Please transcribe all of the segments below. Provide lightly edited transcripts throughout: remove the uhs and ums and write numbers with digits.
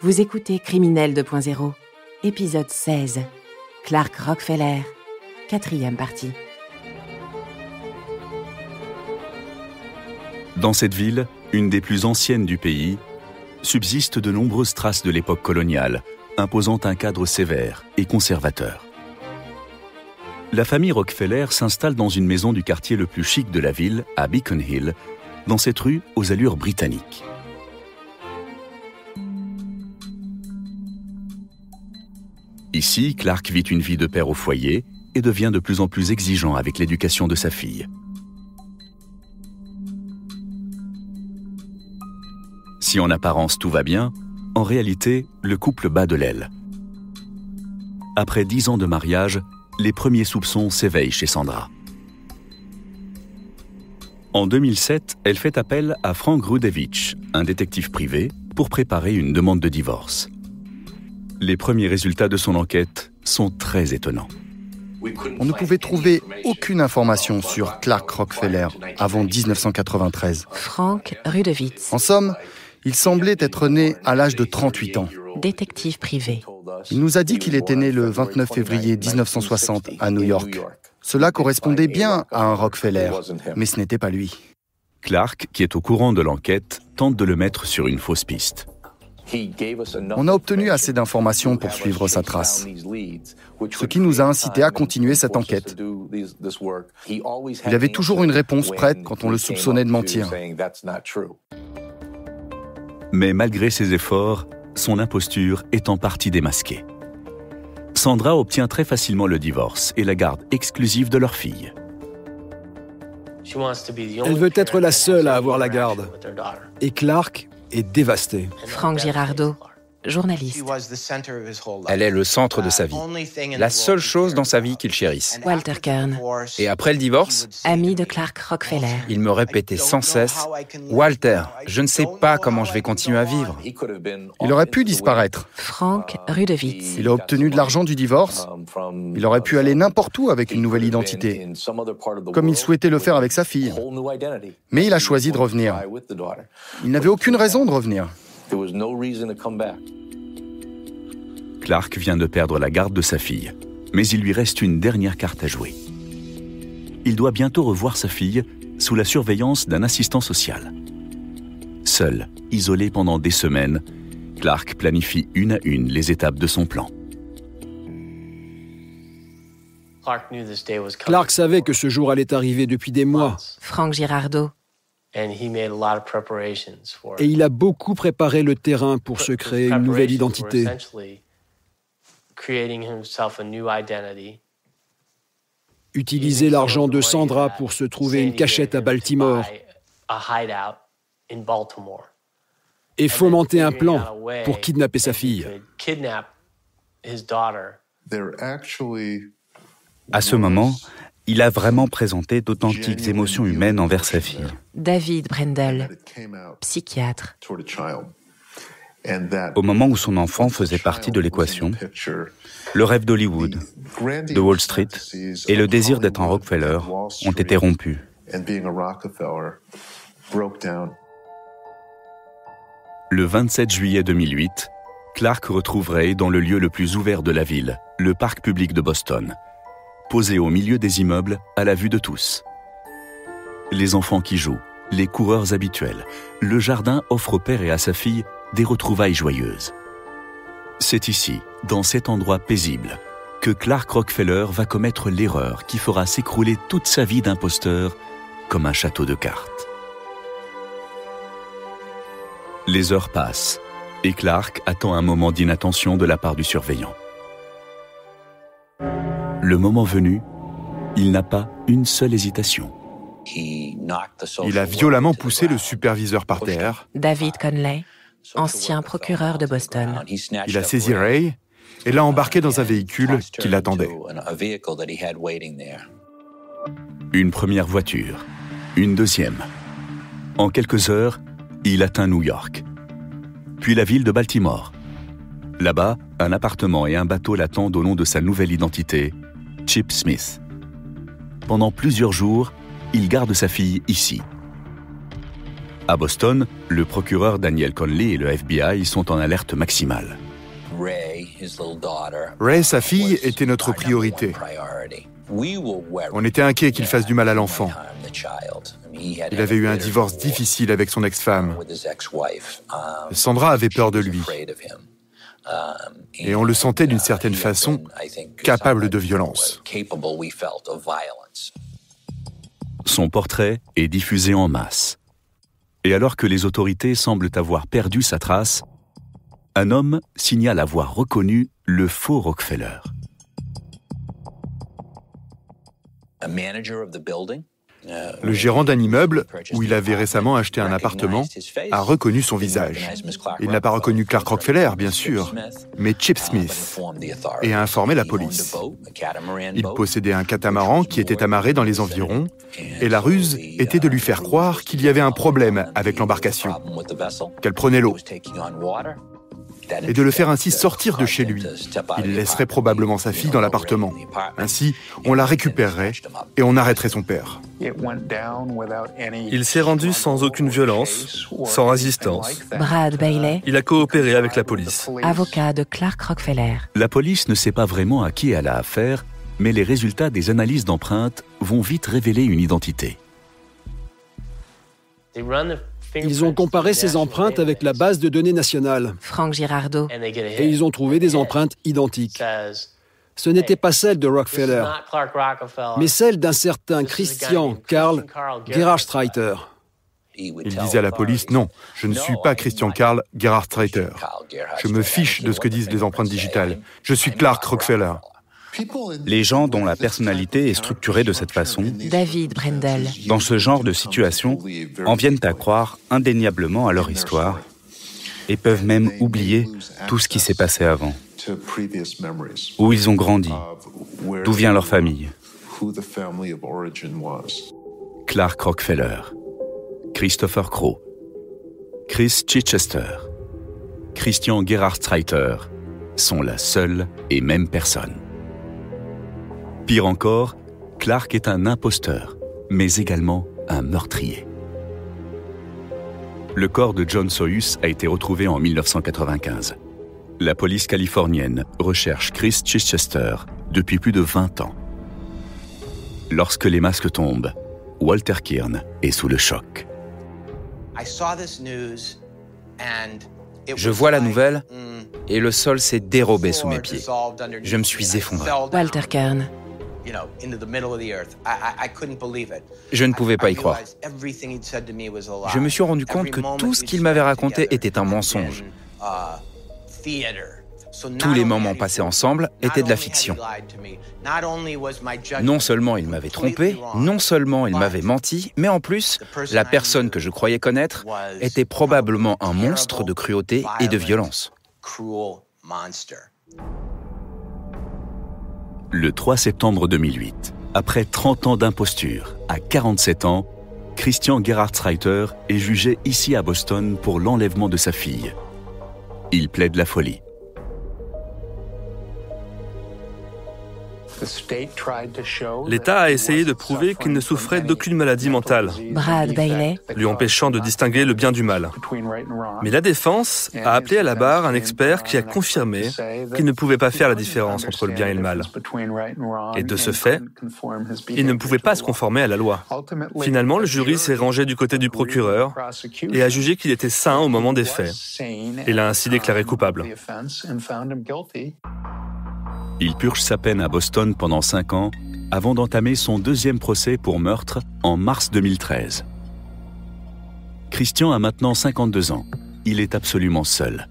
Vous écoutez Criminel 2.0, épisode 16, Clark Rockefeller, 4e partie. Dans cette ville, une des plus anciennes du pays, subsistent de nombreuses traces de l'époque coloniale, imposant un cadre sévère et conservateur. La famille Rockefeller s'installe dans une maison du quartier le plus chic de la ville, à Beacon Hill, dans cette rue aux allures britanniques. Ici, Clark vit une vie de père au foyer et devient de plus en plus exigeant avec l'éducation de sa fille. Si en apparence tout va bien, en réalité, le couple bat de l'aile. Après 10 ans de mariage, les premiers soupçons s'éveillent chez Sandra. En 2007, elle fait appel à Frank Rudevich, un détective privé, pour préparer une demande de divorce. Les premiers résultats de son enquête sont très étonnants. On ne pouvait trouver aucune information sur Clark Rockefeller avant 1993. Frank Rudevich, En somme, il semblait être né à l'âge de 38 ans. détective privé. Il nous a dit qu'il était né le 29 février 1960 à New York. Cela correspondait bien à un Rockefeller, mais ce n'était pas lui. Clark, qui est au courant de l'enquête, tente de le mettre sur une fausse piste. On a obtenu assez d'informations pour suivre sa trace, ce qui nous a incités à continuer cette enquête. Il avait toujours une réponse prête quand on le soupçonnait de mentir. Mais malgré ses efforts, son imposture est en partie démasquée. Sandra obtient très facilement le divorce et la garde exclusive de leur fille. Elle veut être la seule à avoir la garde. Et Clark est dévasté. Frank Girardeau, journaliste. Elle est le centre de sa vie, la seule chose dans sa vie qu'il chérisse. Walter Kern, Et après le divorce, ami de Clark Rockefeller. il me répétait sans cesse « Walter, je ne sais pas comment je vais continuer à vivre. Il aurait pu disparaître. Frank Rudevich, Il a obtenu de l'argent du divorce. Il aurait pu aller n'importe où avec une nouvelle identité, comme il souhaitait le faire avec sa fille. Mais il a choisi de revenir. Il n'avait aucune raison de revenir. Clark vient de perdre la garde de sa fille, mais il lui reste une dernière carte à jouer. Il doit bientôt revoir sa fille sous la surveillance d'un assistant social. Seul, isolé pendant des semaines, Clark planifie une à une les étapes de son plan. Clark savait que ce jour allait arriver depuis des mois. Frank Girardeau, Et il a beaucoup préparé le terrain pour se créer une nouvelle identité. Utiliser l'argent de Sandra pour se trouver une cachette à Baltimore. Et fomenter un plan pour kidnapper sa fille. À ce moment, il a vraiment présenté d'authentiques émotions humaines envers sa fille. David Brendel, psychiatre. Au moment où son enfant faisait partie de l'équation, le rêve d'Hollywood, de Wall Street et le désir d'être un Rockefeller ont été rompus. Le 27 juillet 2008, Clark retrouve Ray dans le lieu le plus ouvert de la ville, le parc public de Boston, posé au milieu des immeubles à la vue de tous. Les enfants qui jouent, les coureurs habituels, le jardin offre au père et à sa fille des retrouvailles joyeuses. C'est ici, dans cet endroit paisible, que Clark Rockefeller va commettre l'erreur qui fera s'écrouler toute sa vie d'imposteur comme un château de cartes. Les heures passent et Clark attend un moment d'inattention de la part du surveillant. Le moment venu, il n'a pas une seule hésitation. Il a violemment poussé le superviseur par terre. David Conley, ancien procureur de Boston. Il a saisi Ray et l'a embarqué dans un véhicule qui l'attendait. Une première voiture, une deuxième. En quelques heures, il atteint New York, puis la ville de Baltimore. Là-bas, un appartement et un bateau l'attendent au nom de sa nouvelle identité, Chip Smith. Pendant plusieurs jours, il garde sa fille ici. À Boston, le procureur Daniel Conley et le FBI sont en alerte maximale. Ray, sa fille, était notre priorité. On était inquiets qu'il fasse du mal à l'enfant. Il avait eu un divorce difficile avec son ex-femme. Sandra avait peur de lui. Et on le sentait d'une certaine façon capable de violence. Son portrait est diffusé en masse. Et alors que les autorités semblent avoir perdu sa trace, un homme signale avoir reconnu le faux Rockefeller. Le gérant d'un immeuble, où il avait récemment acheté un appartement, a reconnu son visage. Il n'a pas reconnu Clark Rockefeller, bien sûr, mais Chip Smith, et a informé la police. Il possédait un catamaran qui était amarré dans les environs, et la ruse était de lui faire croire qu'il y avait un problème avec l'embarcation, qu'elle prenait l'eau, et de le faire ainsi sortir de chez lui. Il laisserait probablement sa fille dans l'appartement. Ainsi, on la récupérerait et on arrêterait son père. Il s'est rendu sans aucune violence, sans résistance. Brad Bailey, Il a coopéré avec la police. avocat de Clark Rockefeller. La police ne sait pas vraiment à qui elle a affaire, mais les résultats des analyses d'empreintes vont vite révéler une identité. Ils ont comparé ces empreintes avec la base de données nationale Frank Girardeau, et ils ont trouvé des empreintes identiques. Ce n'était pas celle de Rockefeller, mais celle d'un certain Christian Karl Gerhardstreiter. Il disait à la police « Non, je ne suis pas Christian Karl Gerhardstreiter. Je me fiche de ce que disent les empreintes digitales. Je suis Clark Rockefeller. » Les gens dont la personnalité est structurée de cette façon, David Brendel, dans ce genre de situation, en viennent à croire indéniablement à leur histoire et peuvent même oublier tout ce qui s'est passé avant, où ils ont grandi, d'où vient leur famille. Clark Rockefeller, Christopher Crowe, Chris Chichester, Christian Gerhardstreiter sont la seule et même personne. Pire encore, Clark est un imposteur, mais également un meurtrier. Le corps de John Sohus a été retrouvé en 1995. La police californienne recherche Chris Chichester depuis plus de 20 ans. Lorsque les masques tombent, Walter Kirn est sous le choc. Je vois la nouvelle et le sol s'est dérobé sous mes pieds. Je me suis effondré. Walter Kirn, Je ne pouvais pas y croire. Je me suis rendu compte que tout ce qu'il m'avait raconté était un mensonge. Tous les moments passés ensemble étaient de la fiction. Non seulement il m'avait trompé, non seulement il m'avait menti, mais en plus, la personne que je croyais connaître était probablement un monstre de cruauté et de violence. Le 3 septembre 2008, après 30 ans d'imposture, à 47 ans, Christian Gerhardstreiter est jugé ici à Boston pour l'enlèvement de sa fille. Il plaide la folie. L'État a essayé de prouver qu'il ne souffrait d'aucune maladie mentale, Brad Bailey, lui empêchant de distinguer le bien du mal. Mais la défense a appelé à la barre un expert qui a confirmé qu'il ne pouvait pas faire la différence entre le bien et le mal. Et de ce fait, il ne pouvait pas se conformer à la loi. Finalement, le jury s'est rangé du côté du procureur et a jugé qu'il était sain au moment des faits. Et l'a ainsi déclaré coupable. Il purge sa peine à Boston pendant 5 ans avant d'entamer son deuxième procès pour meurtre en mars 2013. Christian a maintenant 52 ans. Il est absolument seul.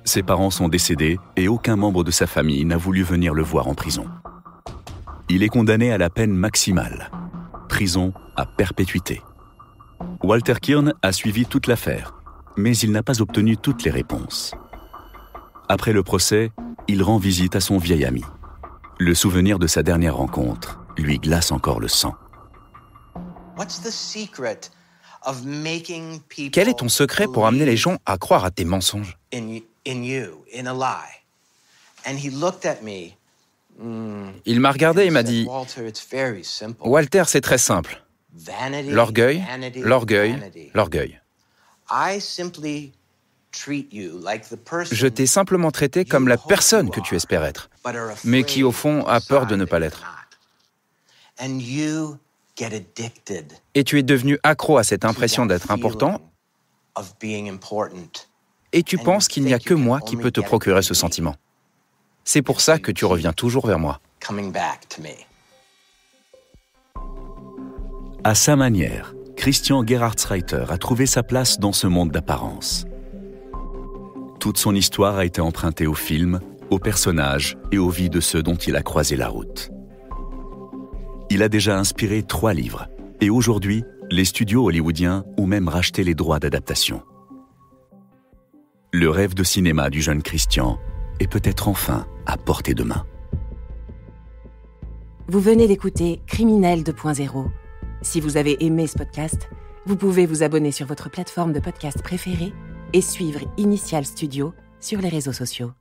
Ses parents sont décédés et aucun membre de sa famille n'a voulu venir le voir en prison. Il est condamné à la peine maximale, prison à perpétuité. Walter Kirn a suivi toute l'affaire, mais il n'a pas obtenu toutes les réponses. Après le procès, il rend visite à son vieil ami. Le souvenir de sa dernière rencontre lui glace encore le sang. Quel est ton secret pour amener les gens à croire à tes mensonges ? Il m'a regardé et m'a dit « Walter, c'est très simple. L'orgueil, l'orgueil, l'orgueil. Je t'ai simplement traité comme la personne que tu espères être, mais qui au fond a peur de ne pas l'être. Et tu es devenu accro à cette impression d'être important, et tu penses qu'il n'y a que moi qui peux te procurer ce sentiment. C'est pour ça que tu reviens toujours vers moi. À sa manière, Christian Gerhardsreiter a trouvé sa place dans ce monde d'apparence. Toute son histoire a été empruntée aux films, aux personnages et aux vies de ceux dont il a croisé la route. Il a déjà inspiré 3 livres, et aujourd'hui, les studios hollywoodiens ont même racheté les droits d'adaptation. Le rêve de cinéma du jeune Christian est peut-être enfin à portée de main. Vous venez d'écouter Criminel 2.0. Si vous avez aimé ce podcast, vous pouvez vous abonner sur votre plateforme de podcast préférée et suivre Initial Studio sur les réseaux sociaux.